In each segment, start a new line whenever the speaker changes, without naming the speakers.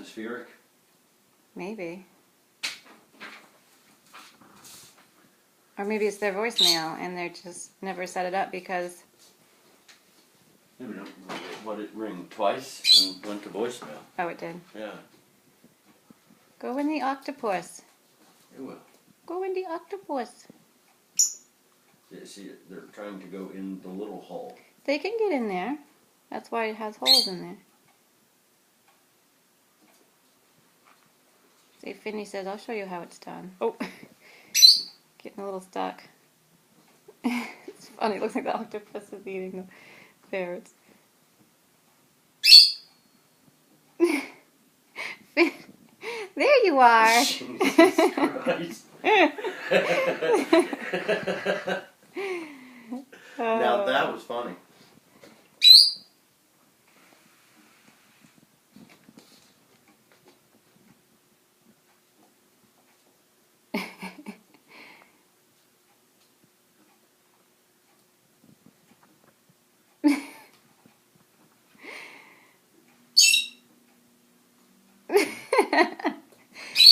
atmospheric?
Maybe. Or maybe it's their voicemail and they're just never set it up because...
Maybe don't let it ring twice and went to voicemail.
Oh, it did.
Yeah,
Go in the octopus.
it will.
Go in the octopus.
Yeah, see, they're trying to go in the little hole.
They can get in there. That's why it has holes in there. See, Finney says, I'll show you how it's done. Oh, getting a little stuck. It's funny, it looks like the octopus is eating the ferrets. There you are!
Jesus Christ. Now that was funny.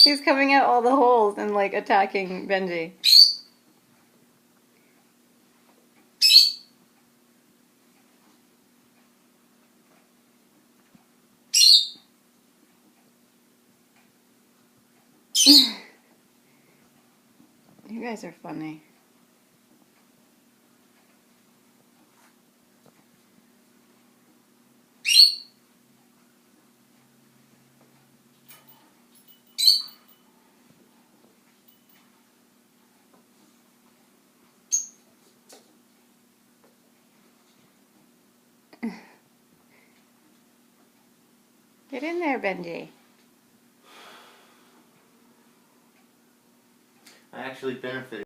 He's coming out all the holes and like attacking Benji. You guys are funny. Get in there, Benji.
I actually benefited.